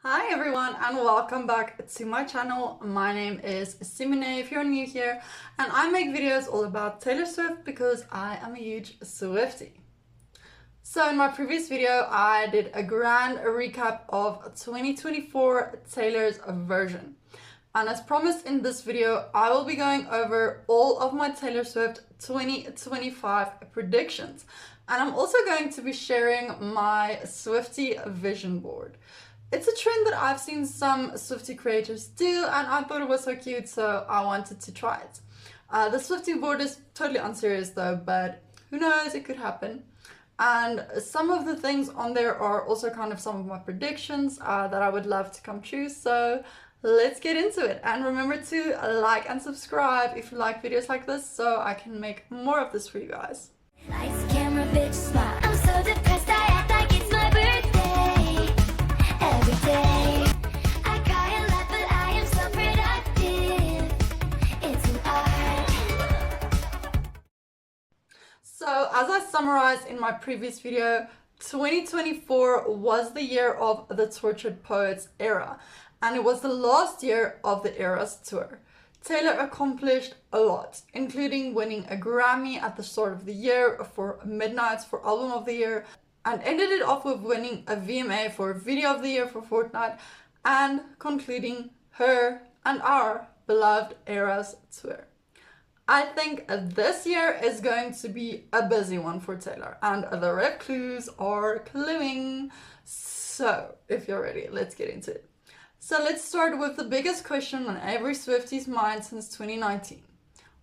Hi everyone and welcome back to my channel. My name is Simone if you're new here, and I make videos all about Taylor Swift because I am a huge Swiftie. So in my previous video I did a grand recap of 2024 Taylor's version. And as promised in this video, I will be going over all of my Taylor Swift 2025 predictions. And I'm also going to be sharing my Swiftie vision board. It's a trend that I've seen some Swiftie creators do, and I thought it was so cute, so I wanted to try it. The Swiftie board is totally unserious though, but who knows, it could happen. And some of the things on there are also kind of some of my predictions that I would love to come true, so let's get into it. And remember to like and subscribe if you like videos like this so I can make more of this for you guys. Lights, camera, bitch, smile. I'm so depressed, I act like it's my birthday. Every day I cry a lot, but I am so productive. It's an art. So as I summarized in my previous video, 2024 was the year of the Tortured Poets era, and it was the last year of the Eras tour. Taylor accomplished a lot, including winning a Grammy at the start of the year for Midnights for Album of the Year, and ended it off with winning a VMA for Video of the Year for Fortnite, and concluding her and our beloved Eras tour. I think this year is going to be a busy one for Taylor, and the red clues are cluing. So if you're ready, let's get into it. So let's start with the biggest question on every Swiftie's mind since 2019.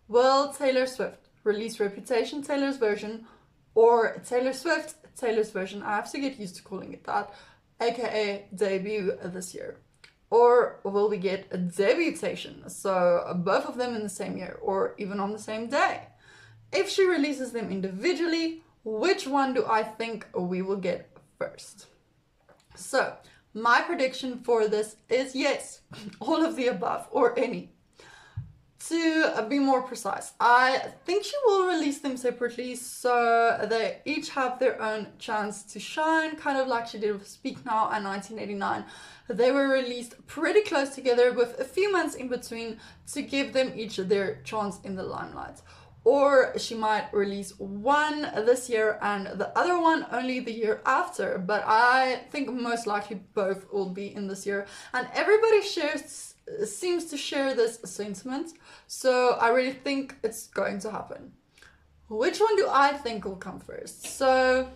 Will Taylor Swift release Reputation Taylor's version, or Taylor Swift Taylor's version? I have to get used to calling it that, aka debut this year. Or will we get a Debutation, so both of them in the same year or even on the same day? If she releases them individually, which one do I think we will get first? So my prediction for this is yes, all of the above or any. To be more precise, I think she will release them separately so they each have their own chance to shine, kind of like she did with Speak Now and 1989. They were released pretty close together with a few months in between to give them each their chance in the limelight. Or she might release one this year and the other one only the year after, but I think most likely both will be in this year, and everybody seems to share this sentiment, so I really think it's going to happen. Which one do I think will come first? So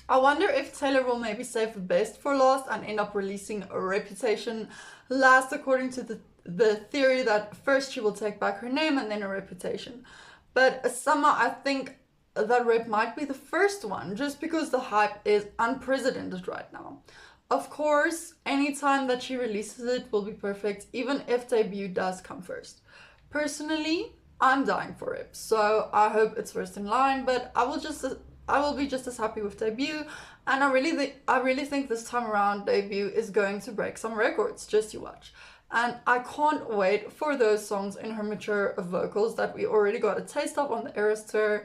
I wonder if Taylor will maybe save the best for last and end up releasing a Reputation last, according to the theory that first she will take back her name and then a Reputation. But somehow I think that Rep might be the first one, just because the hype is unprecedented right now. Of course, any time that she releases it will be perfect, even if debut does come first. Personally, I'm dying for Rep, so I hope it's first in line, but I will be just as happy with debut, and I really think this time around debut is going to break some records, just you watch. And I can't wait for those songs in her mature vocals that we already got a taste of on the Eras tour.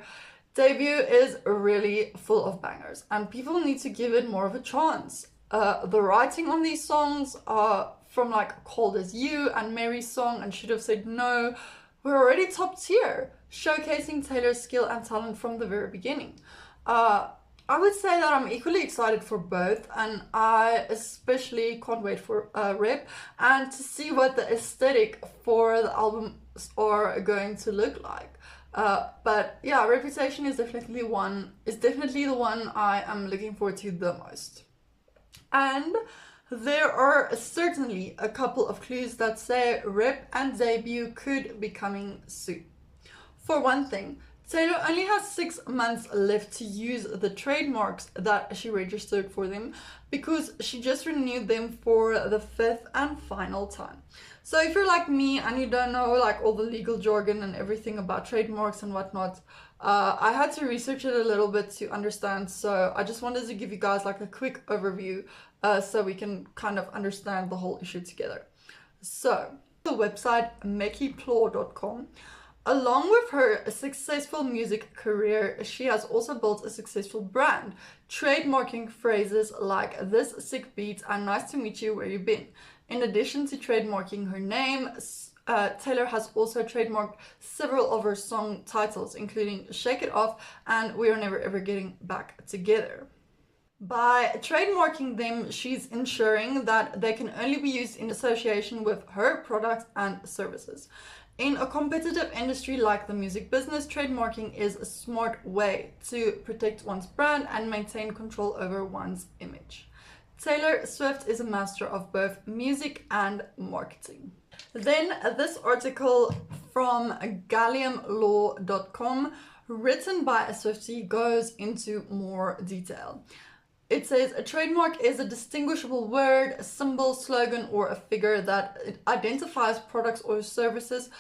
Debut is really full of bangers, and people need to give it more of a chance. The writing on these songs are from like Cold As You and Mary's song and Should Have Said No were already top tier, showcasing Taylor's skill and talent from the very beginning. I would say that I'm equally excited for both, and I especially can't wait for Rep and to see what the aesthetic for the albums are going to look like. But yeah, Reputation is definitely the one I am looking forward to the most. And there are certainly a couple of clues that say Rep and debut could be coming soon. For one thing, Taylor only has 6 months left to use the trademarks that she registered for them, because she just renewed them for the 5th and final time. So if you're like me and you don't know like all the legal jargon and everything about trademarks and whatnot, I had to research it a little bit to understand, so I just wanted to give you guys like a quick overview so we can kind of understand the whole issue together. So the website mekiplaw.com Along with her successful music career, she has also built a successful brand, trademarking phrases like "this sick beat" and "nice to meet you, where you been." In addition to trademarking her name, Taylor has also trademarked several of her song titles, including "Shake It Off" and "We Are Never Ever Getting Back Together." By trademarking them, she's ensuring that they can only be used in association with her products and services. In a competitive industry like the music business, trademarking is a smart way to protect one's brand and maintain control over one's image. Taylor Swift is a master of both music and marketing. Then this article from galliumlaw.com, written by a Swiftie, goes into more detail. It says a trademark is a distinguishable word, a symbol, slogan, or a figure that identifies products or services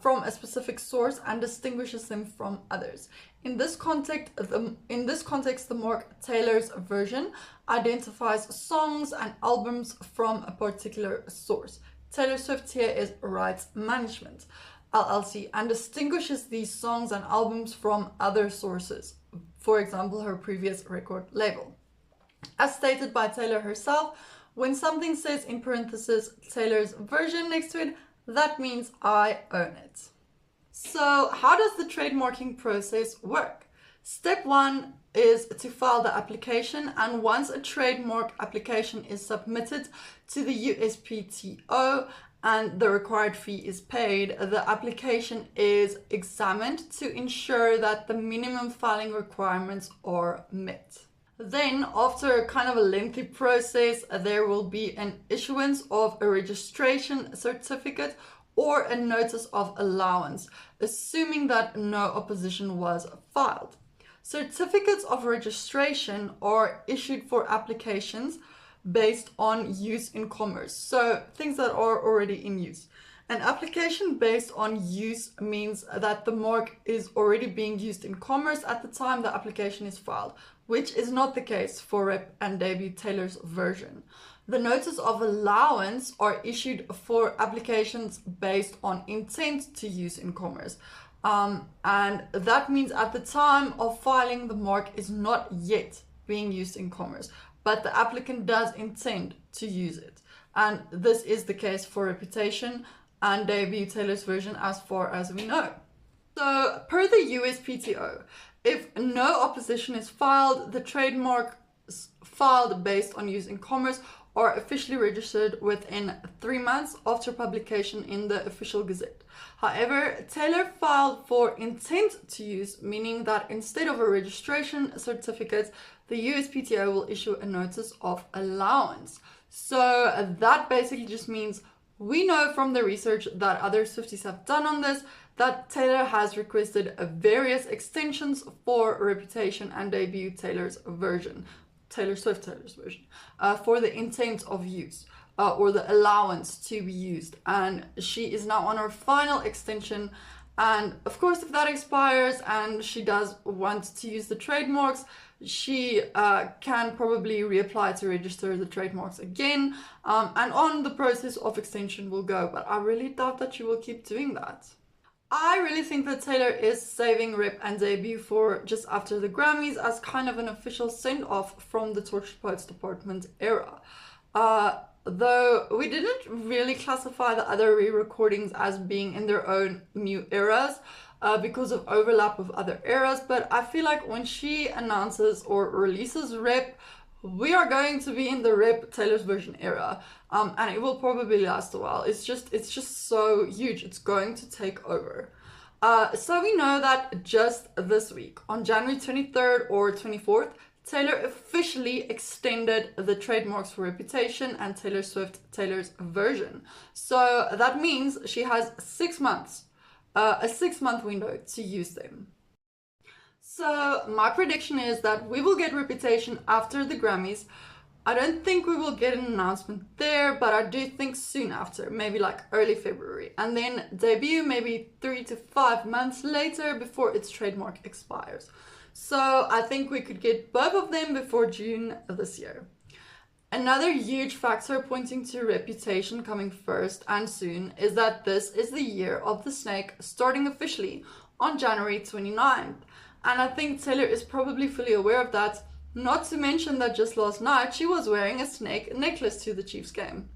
from a specific source and distinguishes them from others. In this context, the mark Taylor's version identifies songs and albums from a particular source. Taylor Swift here is Rights Management, LLC, and distinguishes these songs and albums from other sources, for example, her previous record label. As stated by Taylor herself, when something says in parentheses Taylor's version next to it, that means I own it. So how does the trademarking process work? Step 1 is to file the application, and once a trademark application is submitted to the USPTO and the required fee is paid, the application is examined to ensure that the minimum filing requirements are met. Then, after kind of a lengthy process, there will be an issuance of a registration certificate or a notice of allowance, assuming that no opposition was filed. Certificates of registration are issued for applications based on use in commerce, so things that are already in use. An application based on use means that the mark is already being used in commerce at the time the application is filed, which is not the case for Rep and Debut Taylor's version. The notice of allowance are issued for applications based on intent to use in commerce. And that means at the time of filing, the mark is not yet being used in commerce, but the applicant does intend to use it. And this is the case for Reputation and Debut Taylor's version as far as we know. So per the USPTO, if no opposition is filed, the trademarks filed based on use in commerce are officially registered within 3 months after publication in the Official Gazette. However, Taylor filed for intent to use, meaning that instead of a registration certificate, the USPTO will issue a notice of allowance. So that basically just means we know from the research that other Swifties have done on this that Taylor has requested various extensions for Reputation and Debut Taylor's version, Taylor Swift Taylor's version, for the intent of use or the allowance to be used. And she is now on her final extension. And of course, if that expires and she does want to use the trademarks, she can probably reapply to register the trademarks again. And on the process of extension will go. But I really doubt that she will keep doing that. I really think that Taylor is saving Rep and Debut for just after the Grammys as kind of an official send-off from the Tortured Poets Department era. Though we didn't really classify the other re-recordings as being in their own new eras because of overlap with other eras, but I feel like when she announces or releases Rep, we are going to be in the Rep Taylor's version era, and it will probably last a while. It's just so huge. It's going to take over. So we know that just this week, on January 23rd or 24th, Taylor officially extended the trademarks for Reputation and Taylor Swift Taylor's version. So that means she has 6 months, a 6-month window to use them. So my prediction is that we will get Reputation after the Grammys. I don't think we will get an announcement there, but I do think soon after, maybe like early February. And then Debut maybe 3 to 5 months later before its trademark expires. So I think we could get both of them before June of this year. Another huge factor pointing to Reputation coming first and soon is that this is the year of the snake starting officially on January 29th. And I think Taylor is probably fully aware of that, not to mention that just last night she was wearing a snake necklace to the Chiefs game.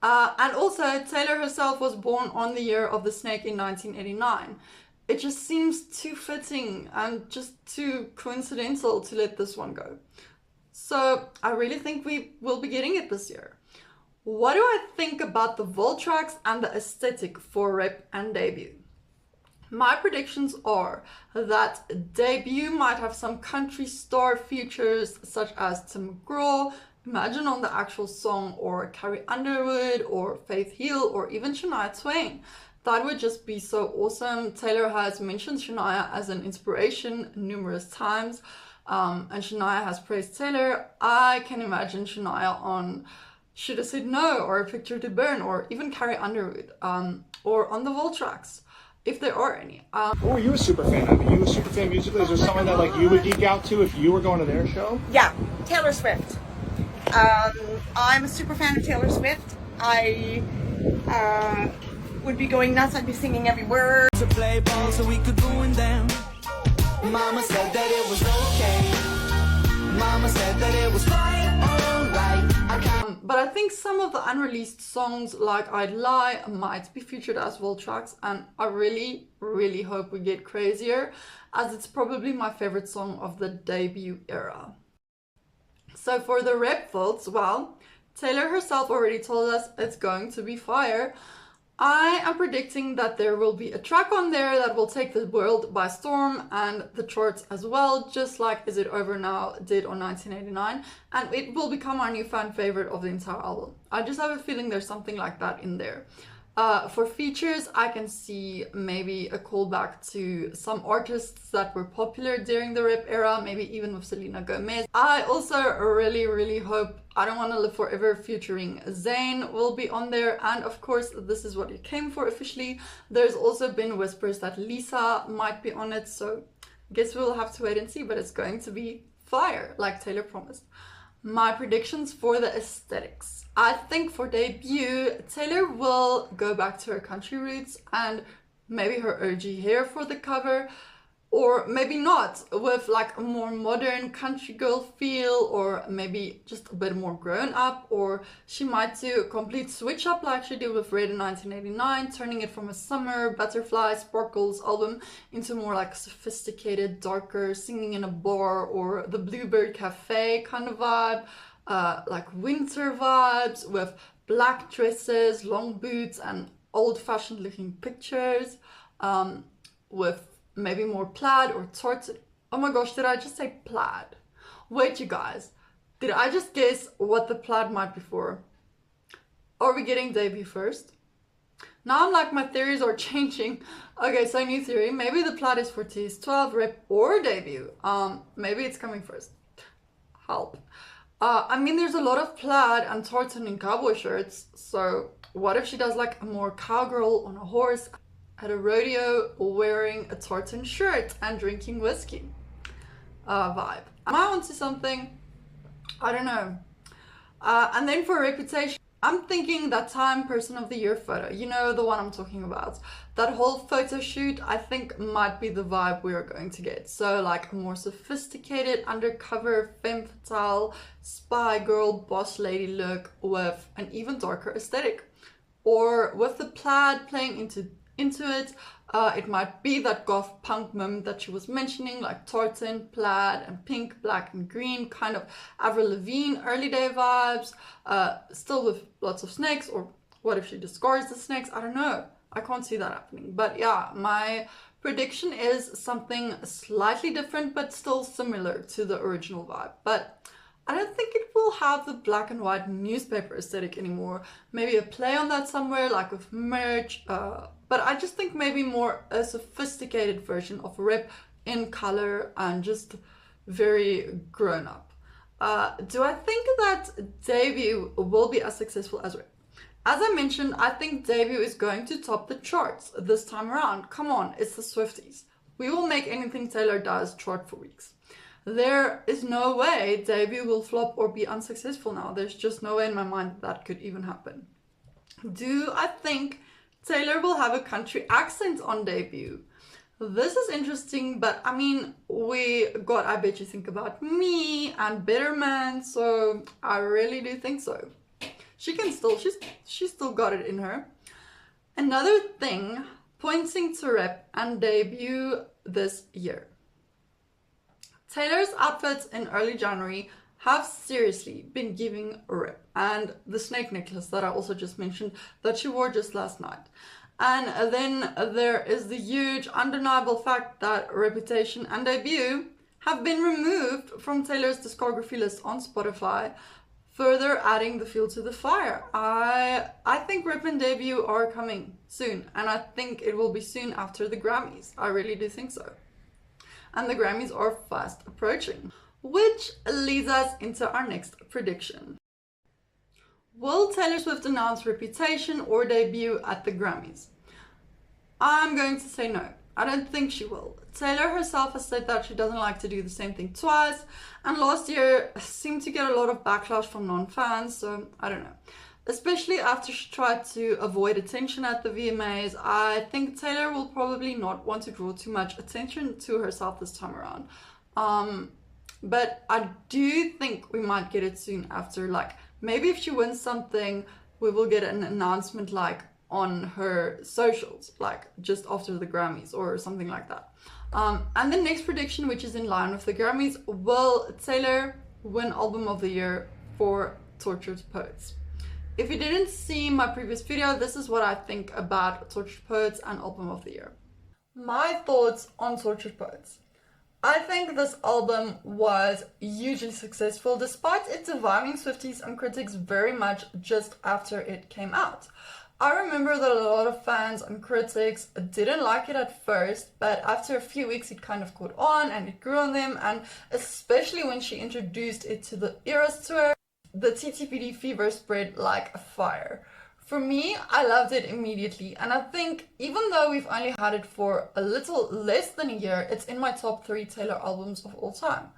And also, Taylor herself was born on the year of the snake in 1989. It just seems too fitting and just too coincidental to let this one go. So I really think we will be getting it this year. What do I think about the vault tracks and the aesthetic for Rep and Debut? My predictions are that Debut might have some country star features such as Tim McGraw, Imagine on the actual song, or Carrie Underwood, or Faith Hill, or even Shania Twain. That would just be so awesome. Taylor has mentioned Shania as an inspiration numerous times. And Shania has praised Taylor. I can imagine Shania on Should Have Said No, or A Picture to Burn, or even Carrie Underwood, or on the vault tracks, if there are any. What were you a super fan of? Are you a super fan musically? Is there someone that like you would geek out to if you were going to their show? Yeah, Taylor Swift. I'm a super fan of Taylor Swift. I would be going nuts. I'd be singing every word. To play ball so we could ruin them. Mama said that it was okay. Mama said that it was quite alright. But I think some of the unreleased songs like I'd Lie might be featured as vault tracks, and I really, really hope we get Crazier, as it's probably my favorite song of the Debut era. So for the Rep vaults, well, Taylor herself already told us it's going to be fire. I am predicting that there will be a track on there that will take the world by storm and the charts as well, just like Is It Over Now did on 1989, and it will become our new fan favorite of the entire album. I just have a feeling there's something like that in there. For features, I can see maybe a callback to some artists that were popular during the Rep era, maybe even with Selena Gomez. I also really, really hope I Don't Want to Live Forever featuring Zayn will be on there. And of course, This Is What You Came For officially. There's also been whispers that Lisa might be on it, so I guess we'll have to wait and see, but it's going to be fire, like Taylor promised. My predictions for the aesthetics. I think for Debut, Taylor will go back to her country roots and maybe her OG hair for the cover, or maybe not, with like a more modern country girl feel, or maybe just a bit more grown up, or she might do a complete switch up like she did with Red in 1989, turning it from a summer butterfly sparkles album into more like sophisticated, darker, singing in a bar or the Bluebird Cafe kind of vibe, like winter vibes with black dresses, long boots, and old-fashioned looking pictures, with maybe more plaid or tartan. Oh my gosh, did I just say plaid? Wait, you guys, did I just guess what the plaid might be for? Are we getting Debut first? Now I'm like, my theories are changing. Okay, so new theory, maybe the plaid is for TS12, Rep, or Debut. Maybe it's coming first. Help. I mean, there's a lot of plaid and tartan in cowboy shirts, so what if she does like a more cowgirl on a horse at a rodeo wearing a tartan shirt and drinking whiskey vibe? Am I onto something? I don't know. And then for Reputation, I'm thinking that Time Person of the Year photo, you know, the one I'm talking about. That whole photo shoot, I think, might be the vibe we are going to get. So like a more sophisticated, undercover, femme fatale, spy girl, boss lady look with an even darker aesthetic. Or with the plaid playing into it, it might be that goth punk moment that she was mentioning, like tartan, plaid, and pink, black, and green, kind of Avril Lavigne early day vibes, still with lots of snakes. Or what if she discards the snakes? I don't know. I can't see that happening. But yeah, my prediction is something slightly different, but still similar to the original vibe. But I don't think it will have the black and white newspaper aesthetic anymore. Maybe a play on that somewhere, like with merch, but I just think maybe more a sophisticated version of Rep in color and just very grown up. Do I think that Debut will be as successful as Rep? As I mentioned, I think Debut is going to top the charts this time around. Come on, it's the Swifties. We will make anything Taylor does chart for weeks. There is no way debut will flop or be unsuccessful now. There's just no way in my mind that could even happen. Do I think Taylor will have a country accent on debut? This is interesting, but I mean, we got I Bet You Think About Me and Better Man, so I really do think so. She's still got it in her. Another thing pointing to rep and debut this year. Taylor's outfits in early January have seriously been giving rep, and the snake necklace that I also just mentioned that she wore just last night. And then there is the huge undeniable fact that Reputation and Debut have been removed from Taylor's discography list on Spotify, further adding the fuel to the fire. I think Rep and Debut are coming soon, and I think it will be soon after the Grammys. I really do think so. And the Grammys are fast approaching, which leads us into our next prediction. Will Taylor Swift announce Reputation or Debut at the Grammys? I'm going to say no. I don't think she will. Taylor herself has said that she doesn't like to do the same thing twice, and last year seemed to get a lot of backlash from non-fans, so I don't know. Especially after she tried to avoid attention at the VMAs, I think Taylor will probably not want to draw too much attention to herself this time around. But I do think we might get it soon after, like, maybe if she wins something, we will get an announcement like on her socials, like just after the Grammys or something like that. And the next prediction, which is in line with the Grammys, will Taylor win Album of the Year for Tortured Poets? If you didn't see my previous video, this is what I think about Tortured Poets and Album of the Year. My thoughts on Tortured Poets. I think this album was hugely successful despite it dividing Swifties and critics very much just after it came out. I remember that a lot of fans and critics didn't like it at first, but after a few weeks it kind of caught on and it grew on them, and especially when she introduced it to the Eras tour, the TTPD fever spread like a fire. For me, I loved it immediately, and I think even though we've only had it for a little less than a year, it's in my top 3 Taylor albums of all time.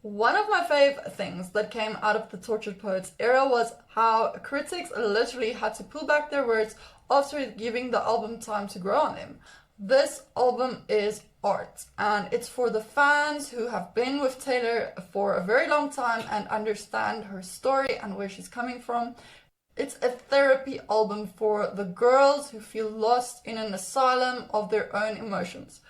One of my fave things that came out of the Tortured Poets era was how critics literally had to pull back their words after giving the album time to grow on them. This album is art, and it's for the fans who have been with Taylor for a very long time and understand her story and where she's coming from. It's a therapy album for the girls who feel lost in an asylum of their own emotions.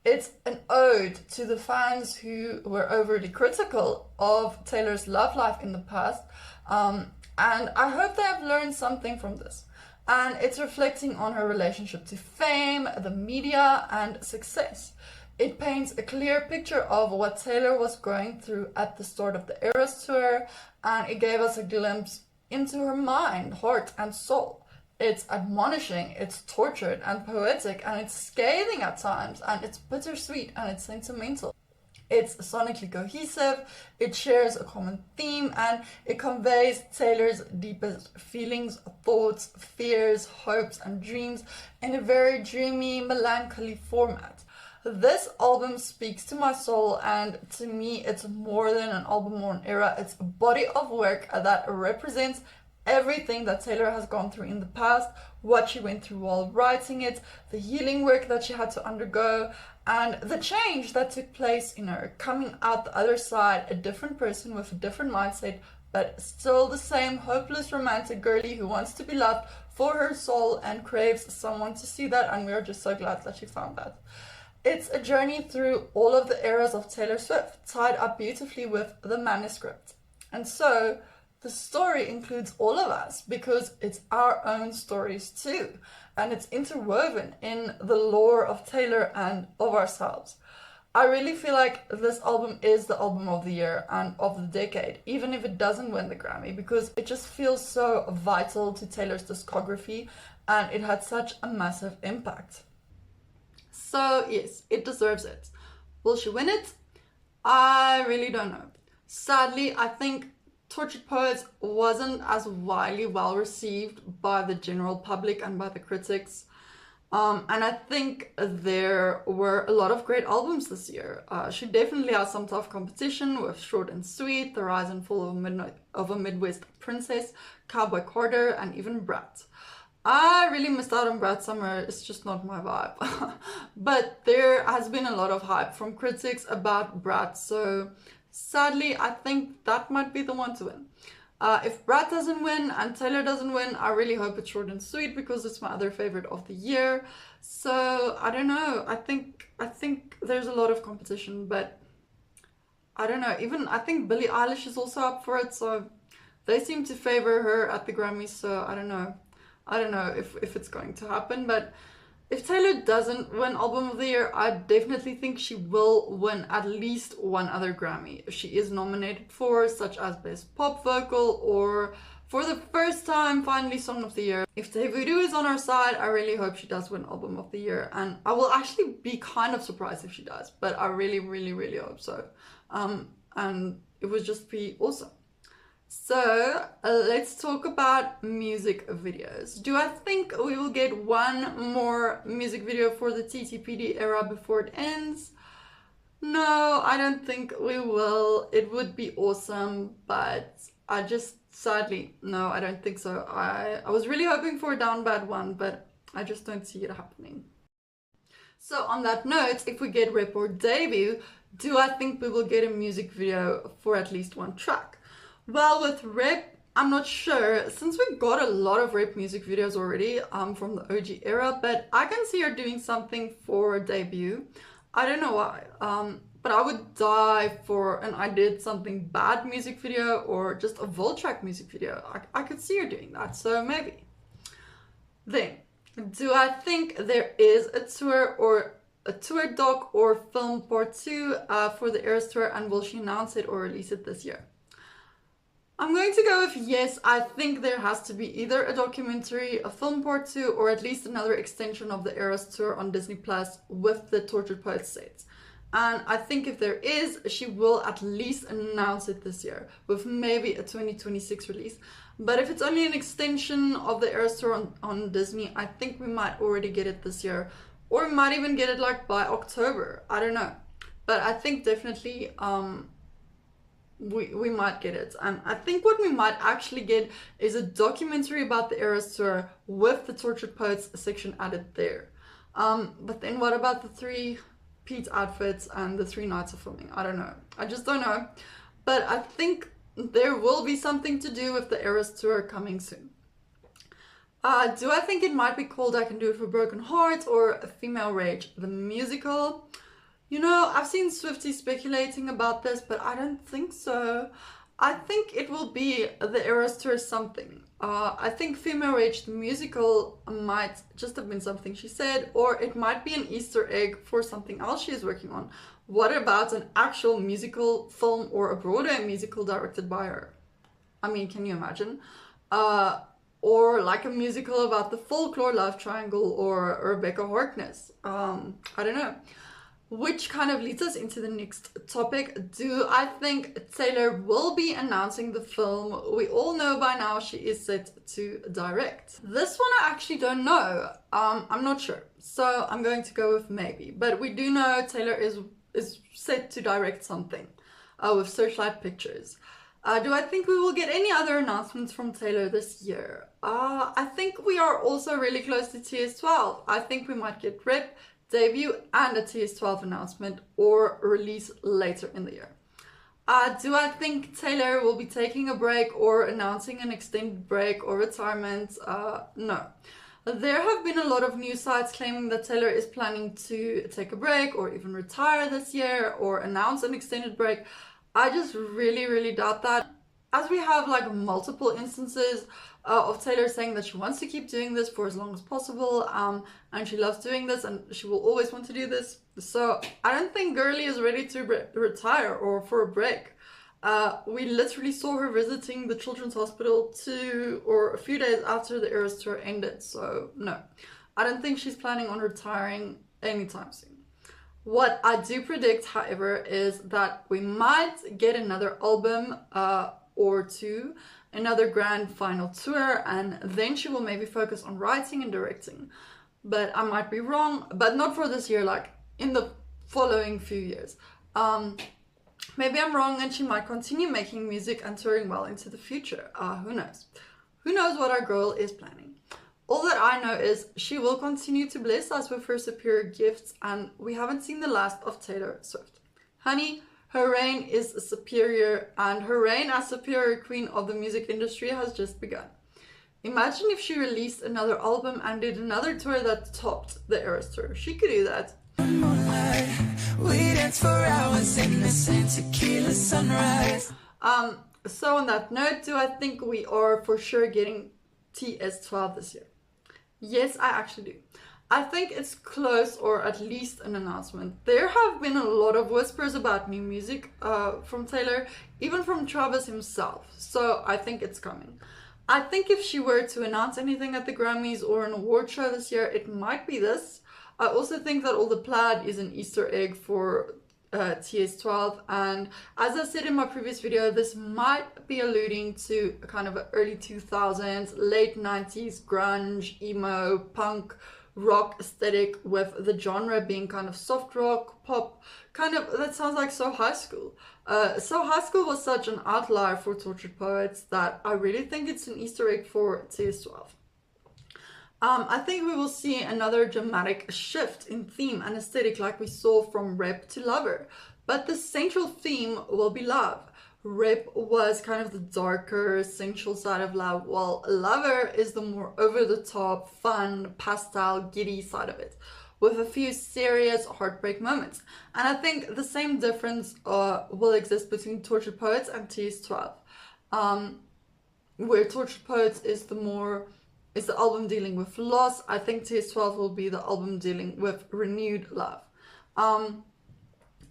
It's an ode to the fans who were overly critical of Taylor's love life in the past, and I hope they have learned something from this. And it's reflecting on her relationship to fame, the media, and success. It paints a clear picture of what Taylor was going through at the start of the Eras tour, and it gave us a glimpse into her mind, heart, and soul. It's admonishing, it's tortured and poetic, and it's scathing at times, and it's bittersweet and it's sentimental. It's sonically cohesive, it shares a common theme, and it conveys Taylor's deepest feelings, thoughts, fears, hopes, and dreams in a very dreamy, melancholy format. This album speaks to my soul, and to me it's more than an album or an era. It's a body of work that represents everything that Taylor has gone through in the past, what she went through while writing it, the healing work that she had to undergo, and the change that took place in her, coming out the other side, a different person with a different mindset, but still the same hopeless romantic girlie who wants to be loved for her soul and craves someone to see that, and we are just so glad that she found that. It's a journey through all of the eras of Taylor Swift, tied up beautifully with the manuscript. And so, the story includes all of us because it's our own stories too, and it's interwoven in the lore of Taylor and of ourselves. I really feel like this album is the album of the year and of the decade, even if it doesn't win the Grammy, because it just feels so vital to Taylor's discography and it had such a massive impact. So yes, it deserves it. Will she win it? I really don't know. Sadly, I think Tortured Poets wasn't as widely well received by the general public and by the critics. And I think there were a lot of great albums this year. She definitely has some tough competition with Short and Sweet, The Rise and Fall of a Midwest Princess, Cowboy Carter, and even Brat. I really missed out on Brat Summer, it's just not my vibe. But there has been a lot of hype from critics about Brat, so sadly I think that might be the one to win. If Brat doesn't win and Taylor doesn't win, I really hope it's Short and Sweet because it's my other favorite of the year. So I don't know. I think there's a lot of competition, but I don't know. Even I think Billie Eilish is also up for it, so they seem to favor her at the Grammys. So I don't know. I don't know if it's going to happen, but if Taylor doesn't win Album of the Year, I definitely think she will win at least one other Grammy she is nominated for, such as Best Pop Vocal or, for the first time, finally Song of the Year. If Debutation is on our side, I really hope she does win Album of the Year, and I will actually be kind of surprised if she does, but I really, really, really hope so. And it would just be awesome. So let's talk about music videos. Do I think we will get one more music video for the TTPD era before it ends? No, I don't think we will. It would be awesome, but I just sadly, no, I don't think so. I was really hoping for a Down Bad one, but I just don't see it happening. So on that note, if we get Rep or Debut, do I think we will get a music video for at least one track? Well, with Rep, I'm not sure, since we got a lot of Rep music videos already from the OG era, but I can see her doing something for Debut. I don't know why, but I would die for an I Did Something Bad music video or just a Voltrack music video. I could see her doing that, so maybe. Then, do I think there is a tour doc or film part 2 for the Eras Tour, and will she announce it or release it this year? I'm going to go with yes. I think there has to be either a documentary, a film part 2, or at least another extension of the Eras Tour on Disney Plus with the Tortured Poets sets. And I think if there is, she will at least announce it this year with maybe a 2026 release. But if it's only an extension of the Eras Tour on Disney, I think we might already get it this year, or we might even get it like by October. I don't know. But I think definitely we might get it. And I think what we might actually get is a documentary about the Eras Tour with the Tortured Poets section added there. But then what about the 3 Pete outfits and the 3 nights of filming? I don't know. I just don't know. But I think there will be something to do with the Eras Tour coming soon. Do I think it might be called I Can Do It for Broken Hearts or A Female Rage, the musical? You know, I've seen Swiftie speculating about this, but I don't think so. I think it will be the Eras Tour something. I think Female Rage the musical might just have been something she said, or it might be an Easter egg for something else she is working on. What about an actual musical film or a Broadway musical directed by her? I mean, can you imagine? Or like a musical about the folklore love triangle or Rebecca Harkness. I don't know. Which kind of leads us into the next topic. Do I think Taylor will be announcing the film? We all know by now she is set to direct. This one I actually don't know. I'm not sure. So I'm going to go with maybe. But we do know Taylor is set to direct something with Searchlight Pictures. Do I think we will get any other announcements from Taylor this year? I think we are also really close to TS12. I think we might get Rep, Debut, and a TS12 announcement or release later in the year. Do I think Taylor will be taking a break or announcing an extended break or retirement? No. There have been a lot of news sites claiming that Taylor is planning to take a break or even retire this year or announce an extended break. I just really, really doubt that, as we have like multiple instances of Taylor saying that she wants to keep doing this for as long as possible, and she loves doing this and she will always want to do this. So I don't think Girly is ready to retire or for a break. We literally saw her visiting the Children's Hospital a few days after the Eras Tour ended, so no. I don't think she's planning on retiring anytime soon. What I do predict, however, is that we might get another album or 2, another grand final tour, and then she will maybe focus on writing and directing. but I might be wrong, but not for this year, like in the following few years. Maybe I'm wrong and she might continue making music and touring well into the future. Who knows? Who knows what our girl is planning? All that I know is she will continue to bless us with her superior gifts, and we haven't seen the last of Taylor Swift. Honey, her reign is superior, and her reign as superior queen of the music industry has just begun. Imagine if she released another album and did another tour that topped the Eras tour. She could do that. We dance for hours in the same tequila sunrise. So on that note, do I think we are for sure getting TS12 this year? Yes, I actually do. I think it's close, or at least an announcement. There have been a lot of whispers about new music from Taylor, even from Travis himself. So I think it's coming. I think if she were to announce anything at the Grammys or an award show this year, it might be this. I also think that all the plaid is an Easter egg for TS12, and as I said in my previous video, this might be alluding to a kind of an early 2000s, late 90s grunge, emo, punk, rock aesthetic, with the genre being kind of soft rock, pop, kind of, that sounds like So High School. So High School was such an outlier for Tortured Poets that I really think it's an Easter egg for TS12. I think we will see another dramatic shift in theme and aesthetic like we saw from Rep to Lover, but the central theme will be love. Rep was kind of the darker, sensual side of love, while Lover is the more over-the-top, fun, pastel, giddy side of it, with a few serious heartbreak moments. And I think the same difference will exist between Tortured Poets and TS12, where Tortured Poets is the album dealing with loss. I think TS12 will be the album dealing with renewed love.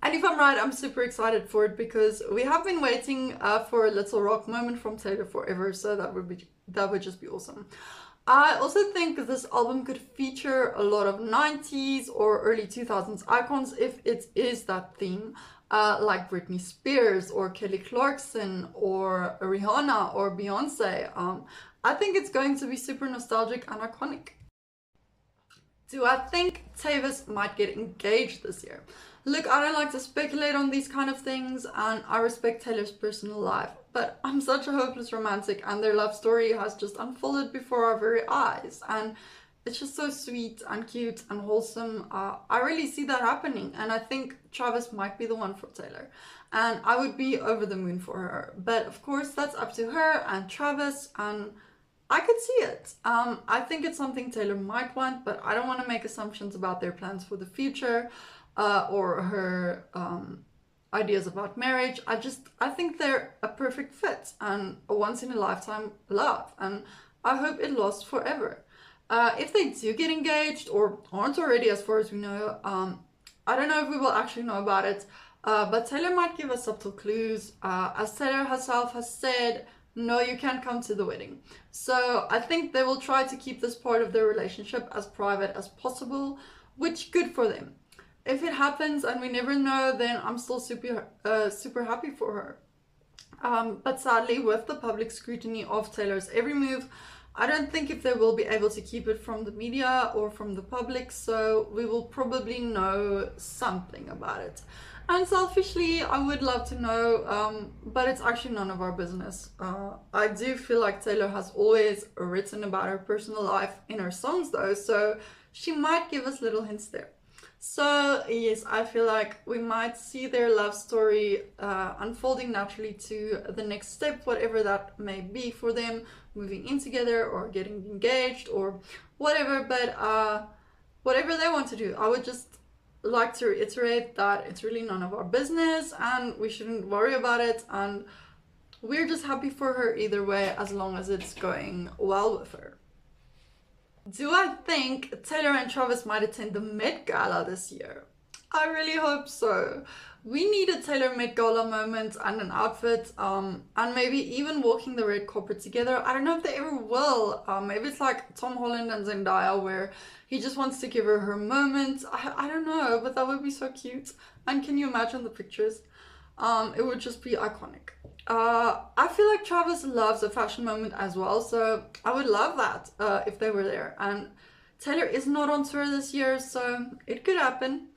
And if I'm right, I'm super excited for it because we have been waiting for a little rock moment from Taylor forever, so that would just be awesome. I also think this album could feature a lot of 90s or early 2000s icons if it is that theme, like Britney Spears or Kelly Clarkson or Rihanna or Beyonce. I think it's going to be super nostalgic and iconic. Do I think Tavis might get engaged this year? Look, I don't like to speculate on these kind of things, and I respect Taylor's personal life, but I'm such a hopeless romantic, and their love story has just unfolded before our very eyes, and it's just so sweet and cute and wholesome. I really see that happening, and I think Travis might be the one for Taylor, and I would be over the moon for her. But of course, that's up to her and Travis, and I could see it. I think it's something Taylor might want, but I don't want to make assumptions about their plans for the future or her ideas about marriage. I think they're a perfect fit and a once-in-a-lifetime love, and I hope it lasts forever. If they do get engaged or aren't already, as far as we know, I don't know if we will actually know about it, but Taylor might give us subtle clues. As Taylor herself has said, no, you can't come to the wedding. So I think they will try to keep this part of their relationship as private as possible, which good for them. If it happens and we never know, then I'm still super happy for her. But sadly, with the public scrutiny of Taylor's every move, I don't think if they will be able to keep it from the media or from the public, so we will probably know something about it. And selfishly, I would love to know, but it's actually none of our business. I do feel like Taylor has always written about her personal life in her songs though, so she might give us little hints there. So yes, I feel like we might see their love story unfolding naturally to the next step, whatever that may be for them, moving in together or getting engaged or whatever, but whatever they want to do. I would just like to reiterate that it's really none of our business and we shouldn't worry about it, and we're just happy for her either way as long as it's going well with her. Do I think Taylor and Travis might attend the Met Gala this year? I really hope so. We need a Taylor Met Gala moment and an outfit, and maybe even walking the red carpet together. I don't know if they ever will. Maybe it's like Tom Holland and Zendaya, where he just wants to give her her moment. I don't know, but that would be so cute. And can you imagine the pictures? It would just be iconic. I feel like Travis loves a fashion moment as well, so I would love that if they were there. And Taylor is not on tour this year, so it could happen.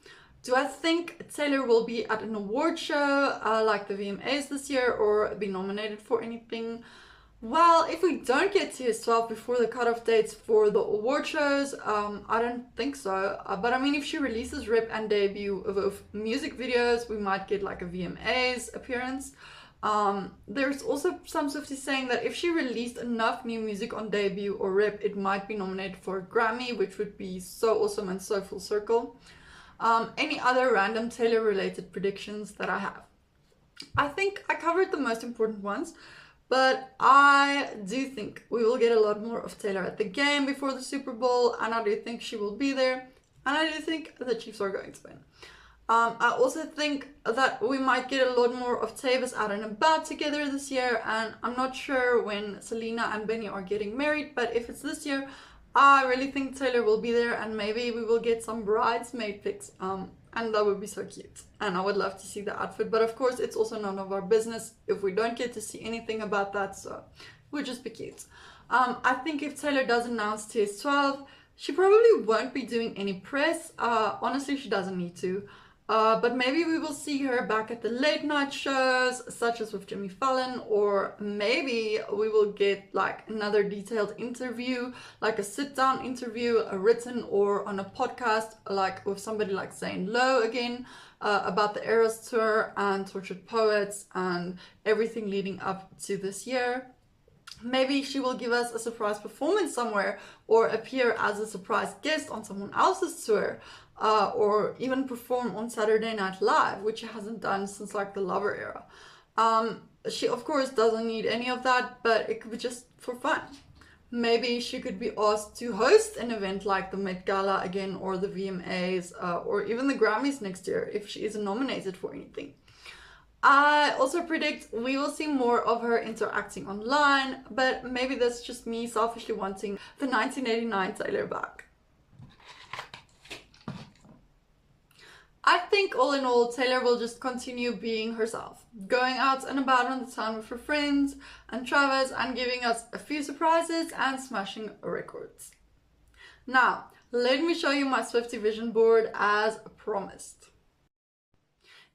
Do I think Taylor will be at an award show like the VMAs this year or be nominated for anything? Well, if we don't get TS12 before the cutoff dates for the award shows, I don't think so. But I mean, if she releases Rip and Debut of music videos, we might get like a VMAs appearance. There's also some Swifties saying that if she released enough new music on Debut or Rip, it might be nominated for a Grammy, which would be so awesome and so full circle. Any other random Taylor related predictions that I have? I think I covered the most important ones, but I do think we will get a lot more of Taylor at the game before the Super Bowl, and I do think she will be there, and I do think the Chiefs are going to win. I also think that we might get a lot more of Tavis out and about together this year, and I'm not sure when Selena and Benny are getting married, but if it's this year, I really think Taylor will be there, and maybe we will get some bridesmaid pics, and that would be so cute, and I would love to see the outfit, but of course it's also none of our business if we don't get to see anything about that, so it would just be cute. I think if Taylor does announce TS12, she probably won't be doing any press. Honestly, she doesn't need to. But maybe we will see her back at the late night shows, such as with Jimmy Fallon, or maybe we will get like another detailed interview, like a sit-down interview, a written or on a podcast, like with somebody like Zane Lowe again, about the Eras Tour and Tortured Poets and everything leading up to this year. Maybe she will give us a surprise performance somewhere or appear as a surprise guest on someone else's tour. Or even perform on Saturday Night Live, which she hasn't done since like the Lover era. She of course doesn't need any of that, but it could be just for fun. Maybe she could be asked to host an event like the Met Gala again, or the VMAs, or even the Grammys next year if she isn't nominated for anything. I also predict we will see more of her interacting online, but maybe that's just me selfishly wanting the 1989 Taylor back. I think all in all, Taylor will just continue being herself, going out and about on the town with her friends and Travis and giving us a few surprises and smashing records. Now, let me show you my Swiftie vision board as promised.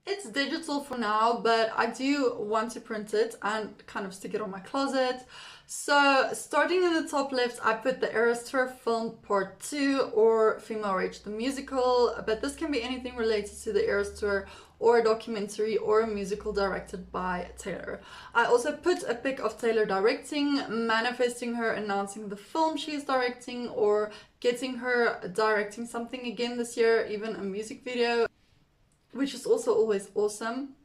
It's digital for now, but I do want to print it and kind of stick it on my closet. So starting in the top left, I put the Eras Tour Film Part 2 or Female Rage the Musical, but this can be anything related to the Eras Tour or a documentary or a musical directed by Taylor. I also put a pic of Taylor directing, manifesting her announcing the film she's directing or getting her directing something again this year, even a music video, which is also always awesome.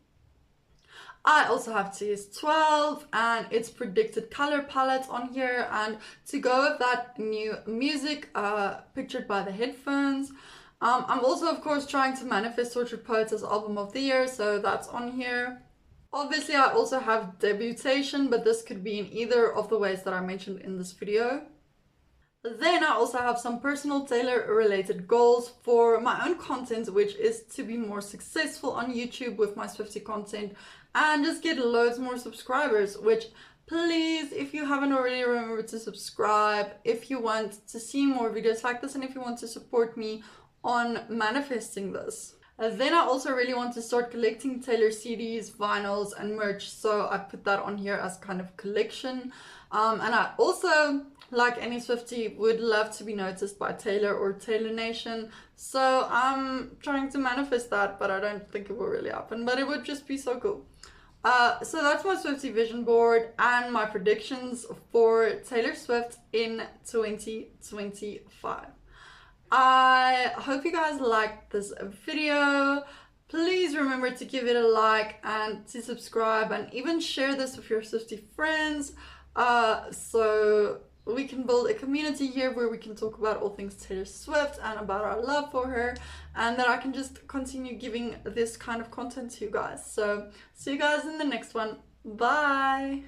I also have TS12 and its predicted color palette on here, and to go with that, new music pictured by the headphones. I'm also of course trying to manifest Tortured Poets as album of the year, so that's on here. Obviously I also have Debutation, but this could be in either of the ways that I mentioned in this video. Then I also have some personal Taylor related goals for my own content, which is to be more successful on YouTube with my Swiftie content and just get loads more subscribers, which please, if you haven't already, remember to subscribe if you want to see more videos like this and if you want to support me on manifesting this. Then I also really want to start collecting Taylor CDs, vinyls and merch, so I put that on here as kind of collection. And I also, like any Swiftie, would love to be noticed by Taylor or Taylor Nation, so I'm trying to manifest that, but I don't think it will really happen, but it would just be so cool. So that's my Swiftie vision board and my predictions for Taylor Swift in 2025. I hope you guys liked this video. Please remember to give it a like and to subscribe and even share this with your Swiftie friends, so we can build a community here where we can talk about all things Taylor Swift and about our love for her, and that I can just continue giving this kind of content to you guys. So see you guys in the next one. Bye!